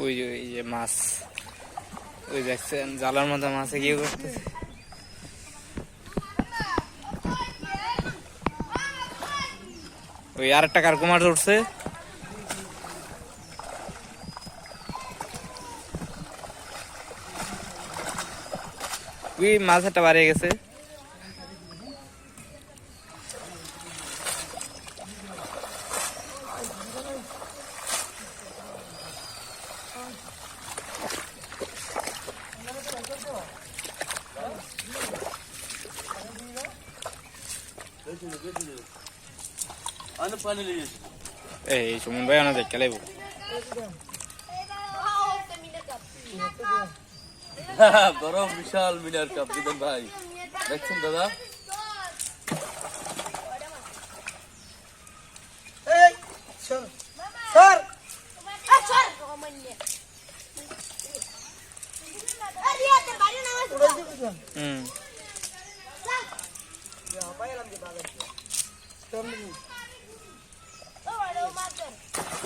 ওই যে মাছ, ওই দেখছেন জালার মধ্যে মাছে গিয়ে করতেছে। ওই আরেকটা কারকুমার উঠছে। ওই মাছ একটা বাড়িয়ে গেছে। এই সুমন ভাই অনেক দেখতে লাগবো। বড় বিশাল মিনার কাপ দিবেন ভাই, দেখছেন দাদা?